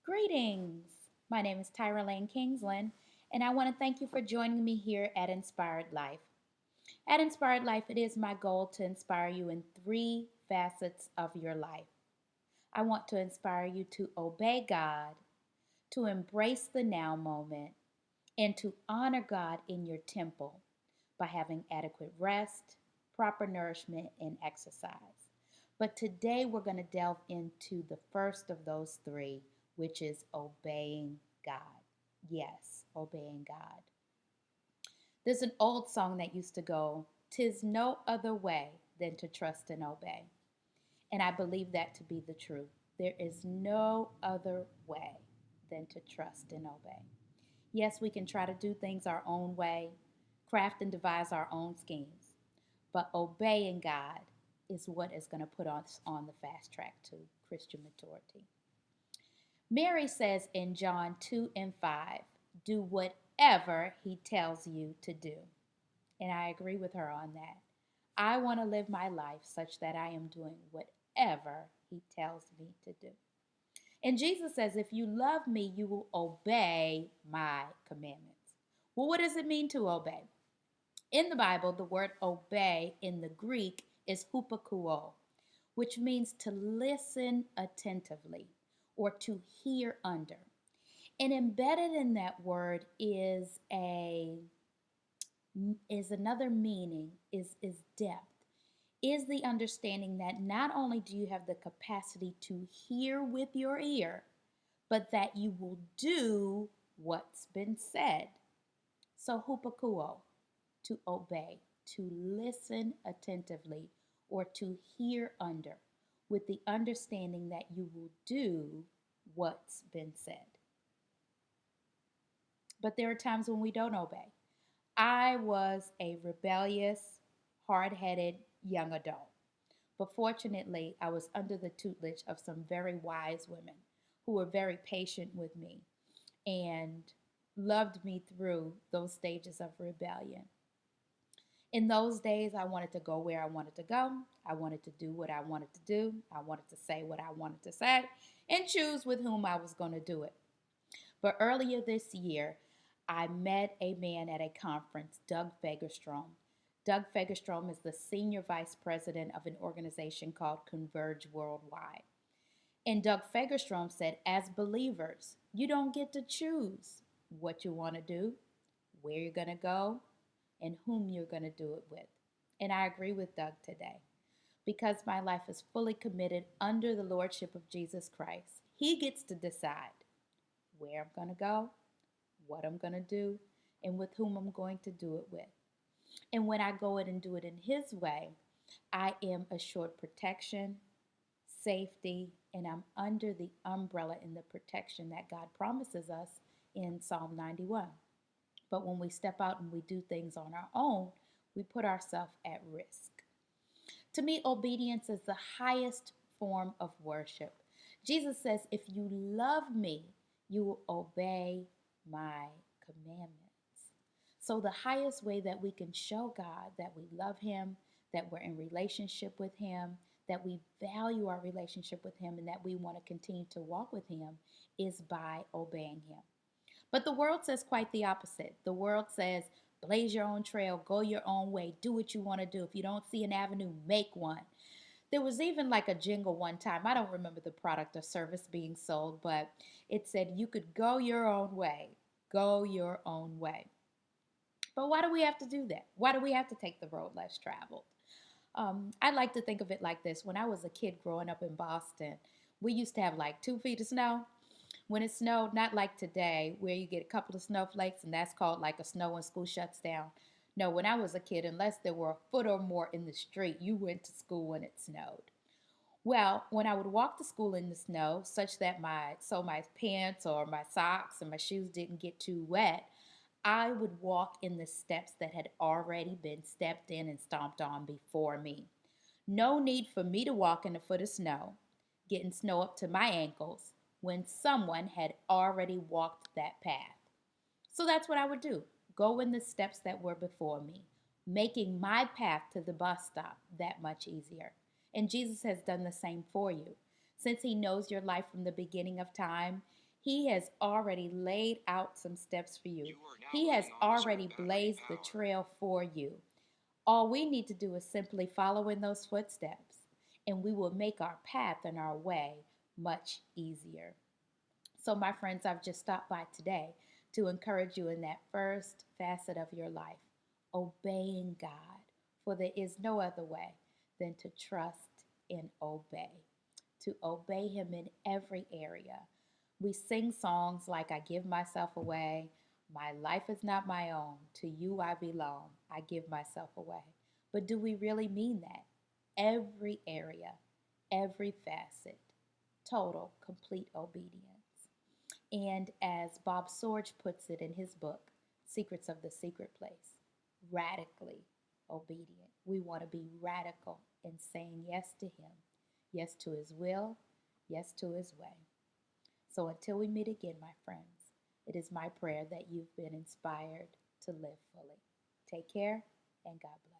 Greetings. My name is Tyra Lane-Kingsland, and I want to thank you for joining me here at Inspired Life. At Inspired Life, it is my goal to inspire you in three facets of your life. I want to inspire you to obey God, to embrace the now moment, and to honor God in your temple by having adequate rest, proper nourishment, and exercise. But today we're going to delve into the first of those three, which is obeying God. Yes, obeying God. There's an old song that used to go, "'Tis no other way than to trust and obey." And I believe that to be the truth. There is no other way than to trust and obey. Yes, we can try to do things our own way, craft and devise our own schemes, but obeying God is what is going to put us on the fast track to Christian maturity. Mary says in John 2 and 5, do whatever he tells you to do. And I agree with her on that. I want to live my life such that I am doing whatever he tells me to do. And Jesus says, if you love me, you will obey my commandments. Well, what does it mean to obey? In the Bible, the word obey in the Greek is hupakuo, which means to listen attentively or to hear under. And embedded in that word is another meaning, is depth, is the understanding that not only do you have the capacity to hear with your ear, but that you will do what's been said. So hupakuo, to obey, to listen attentively, or to hear under, with the understanding that you will do what's been said. But there are times when we don't obey. I was a rebellious, hard-headed young adult. But fortunately, I was under the tutelage of some very wise women who were very patient with me and loved me through those stages of rebellion. In those days, I wanted to go where I wanted to go. I wanted to do what I wanted to do. I wanted to say what I wanted to say and choose with whom I was going to do it. But earlier this year, I met a man at a conference, Doug Fagerstrom. Doug Fagerstrom is the senior vice president of an organization called Converge Worldwide. And Doug Fagerstrom said, as believers, you don't get to choose what you want to do, where you're going to go, and whom you're going to do it with. And I agree with Doug today. Because my life is fully committed under the lordship of Jesus Christ, he gets to decide where I'm going to go, what I'm going to do, and with whom I'm going to do it with. And when I go in and do it in his way, I am assured protection, safety, and I'm under the umbrella and the protection that God promises us in Psalm 91. But when we step out and we do things on our own, we put ourselves at risk. To me, obedience is the highest form of worship. Jesus says, if you love me, you will obey my commandments. So the highest way that we can show God that we love him, that we're in relationship with him, that we value our relationship with him, and that we want to continue to walk with him is by obeying him. But the world says quite the opposite. The world says, blaze your own trail, go your own way, do what you want to do. If you don't see an avenue, make one. There was even like a jingle one time. I don't remember the product or service being sold, but it said you could go your own way. Go your own way. But why do we have to do that? Why do we have to take the road less traveled? I like to think of it like this. When I was a kid growing up in Boston, we used to have like 2 feet of snow. When it snowed, not like today, where you get a couple of snowflakes and that's called like a snow when school shuts down. No, when I was a kid, unless there were a foot or more in the street, you went to school when it snowed. Well, when I would walk to school in the snow, such that my pants or my socks and my shoes didn't get too wet, I would walk in the steps that had already been stepped in and stomped on before me. No need for me to walk in a foot of snow, getting snow up to my ankles, when someone had already walked that path. So that's what I would do. Go in the steps that were before me, making my path to the bus stop that much easier. And Jesus has done the same for you. Since he knows your life from the beginning of time, He has already laid out some steps for you. He has already blazed the trail for you. All we need to do is simply follow in those footsteps, and we will make our path and our way much easier. So, my friends, I've just stopped by today to encourage you in that first facet of your life, obeying God. For there is no other way than to trust and obey, to obey Him in every area. We sing songs like I give myself away, my life is not my own, to you I belong, I give myself away. But do we really mean that? Every area, every facet, total, complete obedience. And as Bob Sorge puts it in his book, Secrets of the Secret Place, radically obedient. We want to be radical in saying yes to Him, yes to His will, yes to His way. So until we meet again, my friends, it is my prayer that you've been inspired to live fully. Take care and God bless.